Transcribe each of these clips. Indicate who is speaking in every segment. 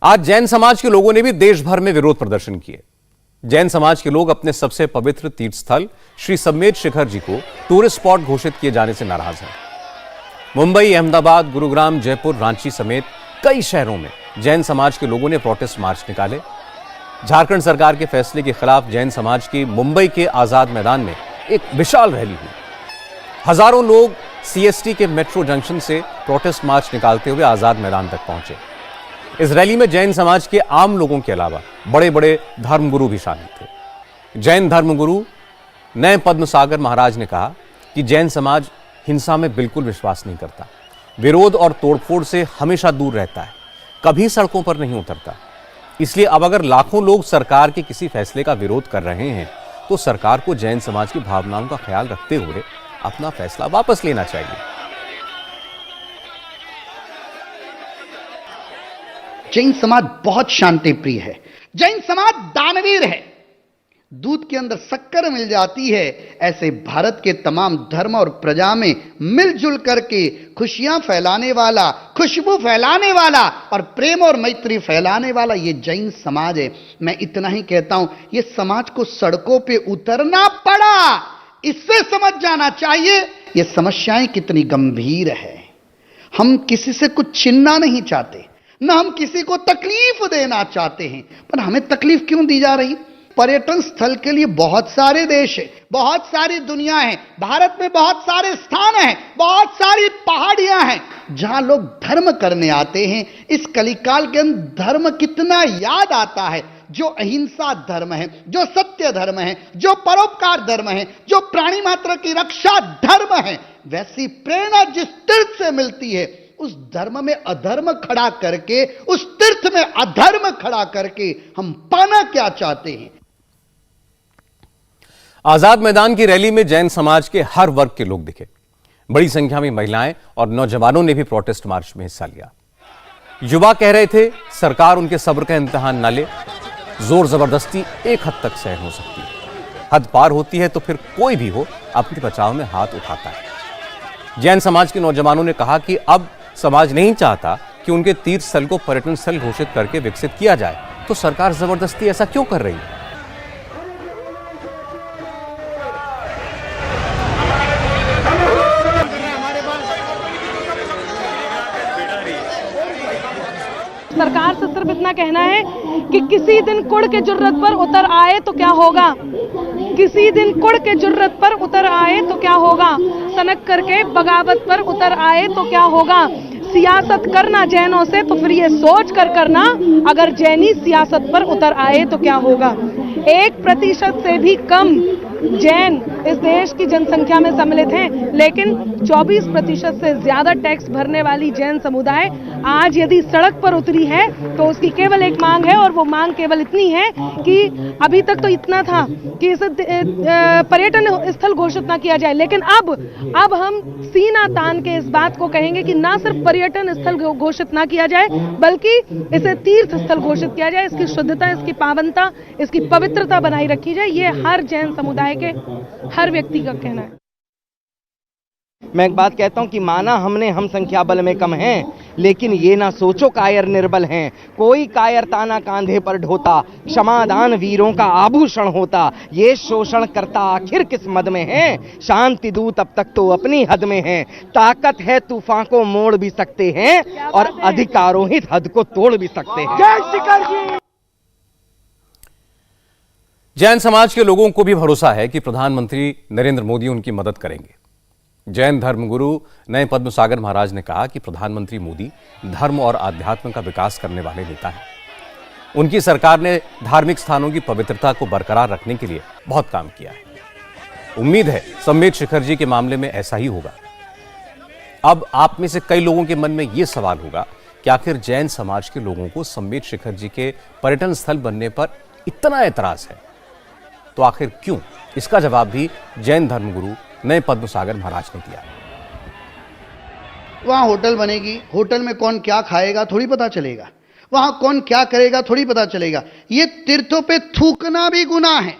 Speaker 1: आज जैन समाज के लोगों ने भी देश भर में विरोध प्रदर्शन किए। जैन समाज के लोग अपने सबसे पवित्र तीर्थ स्थल श्री सम्मेद शिखर जी को टूरिस्ट स्पॉट घोषित किए जाने से नाराज हैं। मुंबई, अहमदाबाद, गुरुग्राम, जयपुर, रांची समेत कई शहरों में जैन समाज के लोगों ने प्रोटेस्ट मार्च निकाले। झारखंड सरकार के फैसले के खिलाफ जैन समाज की मुंबई के आजाद मैदान में एक विशाल रैली हुई। हजारों लोग सीएसटी के मेट्रो जंक्शन से प्रोटेस्ट मार्च निकालते हुए आजाद मैदान तक पहुंचे। इस रैली में जैन समाज के आम लोगों के अलावा बड़े बड़े धर्मगुरु भी शामिल थे। जैन धर्मगुरु नए पद्मसागर महाराज ने कहा कि जैन समाज हिंसा में बिल्कुल विश्वास नहीं करता, विरोध और तोड़फोड़ से हमेशा दूर रहता है, कभी सड़कों पर नहीं उतरता। इसलिए अब अगर लाखों लोग सरकार के किसी फैसले का विरोध कर रहे हैं तो सरकार को जैन समाज की भावनाओं का ख्याल रखते हुए अपना फैसला वापस लेना चाहिए।
Speaker 2: जैन समाज बहुत शांति प्रिय है। जैन समाज दानवीर है। दूध के अंदर शक्कर मिल जाती है, ऐसे भारत के तमाम धर्म और प्रजा में मिलजुल करके खुशियां फैलाने वाला, खुशबू फैलाने वाला और प्रेम और मैत्री फैलाने वाला ये जैन समाज है। मैं इतना ही कहता हूं, ये समाज को सड़कों पे उतरना पड़ा, इससे समझ जाना चाहिए ये समस्याएं कितनी गंभीर है। हम किसी से कुछ छीनना नहीं चाहते, न हम किसी को तकलीफ देना चाहते हैं, पर हमें तकलीफ क्यों दी जा रही? पर्यटन स्थल के लिए बहुत सारे देश है, बहुत सारी दुनिया है, भारत में बहुत सारे स्थान हैं, बहुत सारी पहाड़ियां हैं जहां लोग धर्म करने आते हैं। इस कलिकाल के अंदर धर्म कितना याद आता है। जो अहिंसा धर्म है, जो सत्य धर्म है, जो परोपकार धर्म है, जो प्राणी मात्र की रक्षा धर्म है, वैसी प्रेरणा जिस तीर्थ से मिलती है उस धर्म में अधर्म खड़ा करके, उस तीर्थ में अधर्म खड़ा करके हम पाना क्या चाहते हैं?
Speaker 1: आजाद मैदान की रैली में जैन समाज के हर वर्ग के लोग दिखे। बड़ी संख्या में महिलाएं और नौजवानों ने भी प्रोटेस्ट मार्च में हिस्सा लिया। युवा कह रहे थे सरकार उनके सब्र का इम्तिहान न ले, जोर जबरदस्ती एक हद तक सहन हो सकती है, हद पार होती है तो फिर कोई भी हो अपने बचाव में हाथ उठाता है। जैन समाज के नौजवानों ने कहा कि अब समाज नहीं चाहता कि उनके तीर्थ स्थल को पर्यटन स्थल घोषित करके विकसित किया जाए, तो सरकार जबरदस्ती ऐसा क्यों कर रही है?
Speaker 3: सरकार से सिर्फ इतना कहना है कि किसी दिन कुड़ के जुर्रत पर उतर आए तो क्या होगा, किसी दिन कुड़ के जुर्रत पर उतर आए तो क्या होगा, सनक करके बगावत पर उतर आए तो क्या होगा। सियासत करना जैनों से तो फिर ये सोच कर करना, अगर जैनी सियासत पर उतर आए तो क्या होगा। 1% से भी कम जैन इस देश की जनसंख्या में सम्मिलित हैं, लेकिन 24% से ज्यादा टैक्स भरने वाली जैन समुदाय आज यदि सड़क पर उतरी है तो उसकी केवल एक मांग है, और वो मांग केवल इतनी है कि अभी तक तो इतना था कि इसे पर्यटन स्थल घोषित ना किया जाए, लेकिन अब हम सीना तान के इस बात को कहेंगे कि ना सिर्फ पर्यटन स्थल घोषित ना किया जाए बल्कि इसे तीर्थ स्थल घोषित किया जाए। इसकी शुद्धता, इसकी पावनता, इसकी पवित्रता बनाई रखी जाए। ये हर जैन समुदाय के हर व्यक्ति का कहना है।
Speaker 4: मैं एक बात कहता हूं कि माना हमने हम संख्या बल में कम हैं, लेकिन ये ना सोचो कायर निर्बल हैं। कोई कायरता ना कांधे पर ढोता, क्षमादान वीरों का आभूषण होता। ये शोषण करता आखिर किस मद में है, शांति दूत अब तक तो अपनी हद में है। ताकत है तूफान को मोड़ भी सकते हैं और अधिकारोहित हद को तोड़ भी सकते हैं। जय शिखर जी।
Speaker 1: जैन समाज के लोगों को भी भरोसा है कि प्रधानमंत्री नरेंद्र मोदी उनकी मदद करेंगे। जैन धर्मगुरु नए पद्मसागर महाराज ने कहा कि प्रधानमंत्री मोदी धर्म और आध्यात्म का विकास करने वाले नेता हैं। उनकी सरकार ने धार्मिक स्थानों की पवित्रता को बरकरार रखने के लिए बहुत काम किया है। उम्मीद है सम्मेद शिखर जी के मामले में ऐसा ही होगा। अब आप में से कई लोगों के मन में यह सवाल होगा कि आखिर जैन समाज के लोगों को सम्मेद शिखर जी के पर्यटन स्थल बनने पर इतना ऐतराज है, तो आखिर क्यों? इसका जवाब भी जैन धर्मगुरु नए पद्मसागर महाराज ने दिया।
Speaker 2: वहां होटल बनेगी, होटल में कौन क्या खाएगा थोड़ी पता चलेगा, वहां कौन क्या करेगा थोड़ी पता चलेगा। ये तीर्थों पे थूकना भी गुनाह है।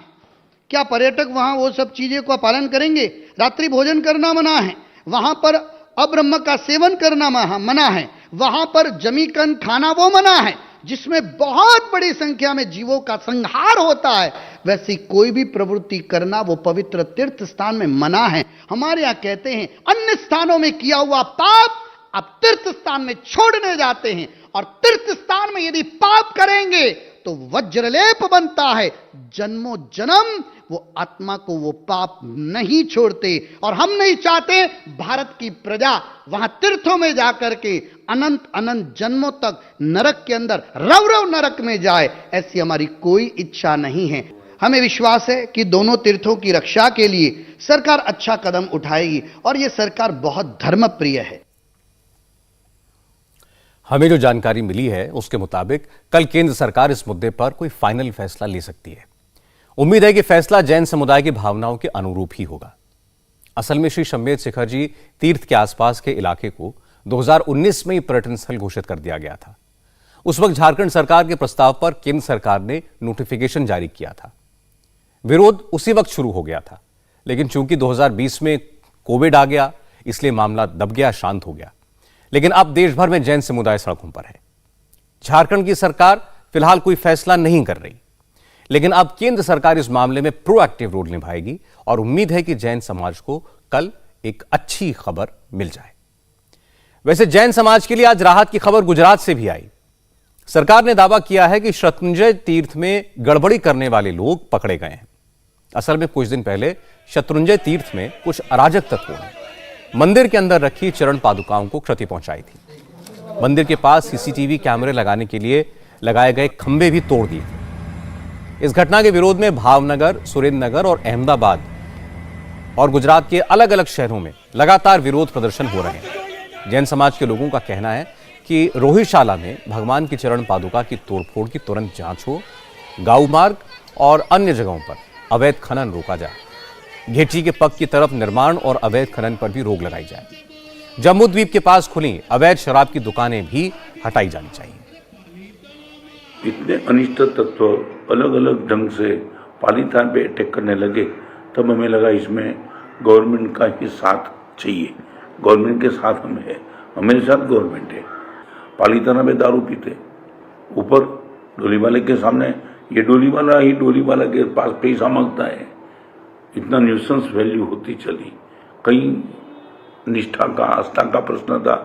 Speaker 2: क्या पर्यटक वहां वो सब चीजें का पालन करेंगे? रात्रि भोजन करना मना है, वहां पर अब्रह्म का सेवन करना मना है, वहां पर जमीकन खाना वो मना है। जिसमें बहुत बड़ी संख्या में जीवों का संहार होता है, वैसी कोई भी प्रवृत्ति करना वो पवित्र तीर्थ स्थान में मना है। हमारे यहां कहते हैं अन्य स्थानों में किया हुआ पाप अब तीर्थ स्थान में छोड़ने जाते हैं, और तीर्थ स्थान में यदि पाप करेंगे तो वज्रलेप बनता है, जन्मों जन्म वो आत्मा को वो पाप नहीं छोड़ते। और हम नहीं चाहते भारत की प्रजा वहां तीर्थों में जाकर के अनंत अनंत जन्मों तक नरक के अंदर रव नरक में जाए, ऐसी हमारी कोई इच्छा नहीं है। हमें विश्वास है कि दोनों तीर्थों की रक्षा के लिए सरकार अच्छा कदम उठाएगी, और यह सरकार बहुत धर्मप्रिय है।
Speaker 1: हमें जो जानकारी मिली है उसके मुताबिक कल केंद्र सरकार इस मुद्दे पर कोई फाइनल फैसला ले सकती है। उम्मीद है कि फैसला जैन समुदाय की भावनाओं के अनुरूप ही होगा। असल में श्री सम्मेद शिखर जी तीर्थ के आसपास के इलाके को 2019 में ही पर्यटन स्थल घोषित कर दिया गया था। उस वक्त झारखंड सरकार के प्रस्ताव पर केंद्र सरकार ने नोटिफिकेशन जारी किया था। विरोध उसी वक्त शुरू हो गया था, लेकिन चूंकि 2020 में कोविड आ गया, इसलिए मामला दब गया, शांत हो गया। लेकिन अब देश भर में जैन समुदाय सड़कों पर है। झारखंड की सरकार फिलहाल कोई फैसला नहीं कर रही, लेकिन अब केंद्र सरकार इस मामले में प्रोएक्टिव रोल निभाएगी, और उम्मीद है कि जैन समाज को कल एक अच्छी खबर मिल जाए। वैसे जैन समाज के लिए आज राहत की खबर गुजरात से भी आई। सरकार ने दावा किया है कि शत्रुंजय तीर्थ में गड़बड़ी करने वाले लोग पकड़े गए हैं। असल में कुछ दिन पहले शत्रुंजय तीर्थ में कुछ अराजक तत्वों ने मंदिर के अंदर रखी चरण पादुकाओं को क्षति पहुंचाई थी। मंदिर के पास सीसीटीवी कैमरे लगाने के लिए लगाए गए खंभे भी तोड़ दिए थे। इस घटना के विरोध में भावनगर, सुरेंद्रनगर और अहमदाबाद और गुजरात के अलग अलग शहरों में लगातार विरोध प्रदर्शन हो रहे हैं। जैन समाज के लोगों का कहना है कि रोहिशाला में भगवान की चरण पादुका की तोड़फोड़ की तुरंत जांच हो, गांव मार्ग और अन्य जगहों पर अवैध खनन रोका जाए, घेची के पग की तरफ निर्माण और अवैध खनन पर भी रोक लगाई जाए। जम्मू द्वीप के पास खुली अवैध शराब की दुकानें भी हटाई जानी चाहिए।
Speaker 5: इतने अनिष्ट तत्व अलग अलग ढंग से पालीतान पे अटैक करने लगे, तब हमें लगा इसमें गवर्नमेंट का ही साथ चाहिए। गवर्नमेंट के साथ हम है, हमारे साथ गवर्नमेंट है। पालीताना में दारू पीते, ऊपर डोली वाले के सामने ये डोली वाला ही डोली वाला के पास पैसा मांगता है। इतना न्यूसेंस वैल्यू होती चली। कहीं निष्ठा का, आस्था का प्रश्न था,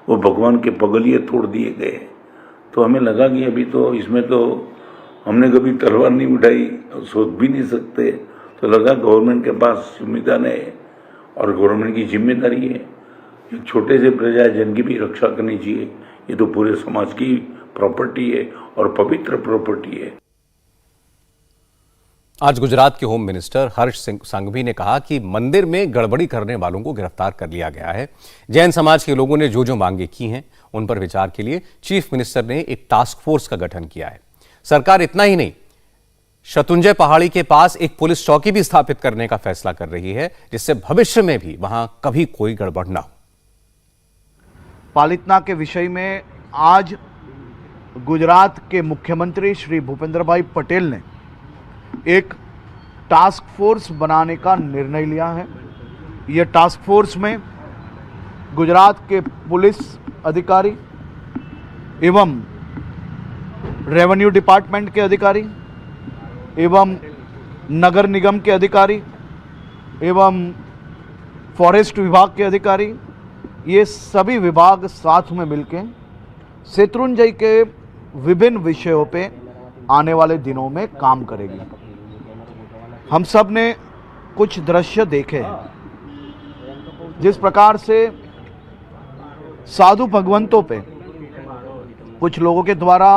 Speaker 5: वो भगवान के पगलिए तोड़ दिए गए। तो हमें लगा कि अभी तो इसमें तो हमने कभी तलवार नहीं उठाई, सोच भी नहीं सकते। तो लगा गवर्नमेंट के पास जिम्मेदार है और गवर्नमेंट की जिम्मेदारी है, एक छोटे से प्रजा जन की भी रक्षा करनी चाहिए। ये तो पूरे समाज की प्रॉपर्टी है और पवित्र प्रॉपर्टी है।
Speaker 1: आज गुजरात के होम मिनिस्टर हर्ष संघवी ने कहा कि मंदिर में गड़बड़ी करने वालों को गिरफ्तार कर लिया गया है। जैन समाज के लोगों ने जो मांगे की हैं, उन पर विचार के लिए चीफ मिनिस्टर ने एक टास्क फोर्स का गठन किया है। सरकार इतना ही नहीं, शत्रुंजय पहाड़ी के पास एक पुलिस चौकी भी स्थापित करने का फैसला कर रही है, जिससे भविष्य में भी वहां कभी कोई गड़बड़ ना हो।
Speaker 6: पालितना के विषय में आज गुजरात के मुख्यमंत्री श्री भूपेंद्र भाई पटेल ने एक टास्क फोर्स बनाने का निर्णय लिया है। यह टास्क फोर्स में गुजरात के पुलिस अधिकारी एवं रेवेन्यू डिपार्टमेंट के अधिकारी एवं नगर निगम के अधिकारी एवं फॉरेस्ट विभाग के अधिकारी, ये सभी विभाग साथ में मिलकर शत्रुंजय के विभिन्न विषयों पे आने वाले दिनों में काम करेगी। हम सब ने कुछ दृश्य देखे हैं, जिस प्रकार से साधु भगवंतों पे कुछ लोगों के द्वारा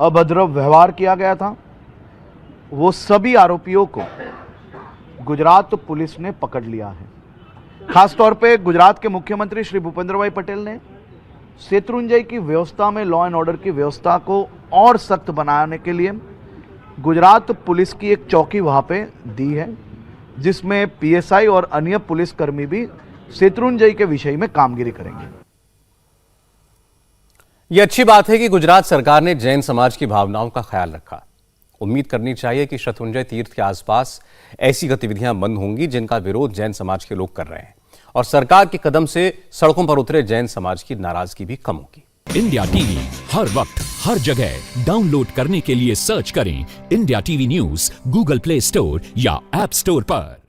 Speaker 6: अभद्र व्यवहार किया गया था। वो सभी आरोपियों को गुजरात पुलिस ने पकड़ लिया है। खासतौर पे गुजरात के मुख्यमंत्री श्री भूपेंद्र भाई पटेल ने शत्रुंजय की व्यवस्था में लॉ एंड ऑर्डर की व्यवस्था को और सख्त बनाने के लिए गुजरात पुलिस की एक चौकी वहां पे दी है, जिसमें पीएसआई और अन्य पुलिसकर्मी भी शत्रुंजय के विषय में कामगिरी करेंगे।
Speaker 1: यह अच्छी बात है कि गुजरात सरकार ने जैन समाज की भावनाओं का ख्याल रखा। उम्मीद करनी चाहिए कि शत्रुंजय तीर्थ के आसपास ऐसी गतिविधियां बंद होंगी जिनका विरोध जैन समाज के लोग कर रहे हैं, और सरकार के कदम से सड़कों पर उतरे जैन समाज की नाराजगी भी कम होगी।
Speaker 7: इंडिया टीवी हर वक्त हर जगह डाउनलोड करने के लिए सर्च करें India TV news Google play store या ऐप स्टोर पर।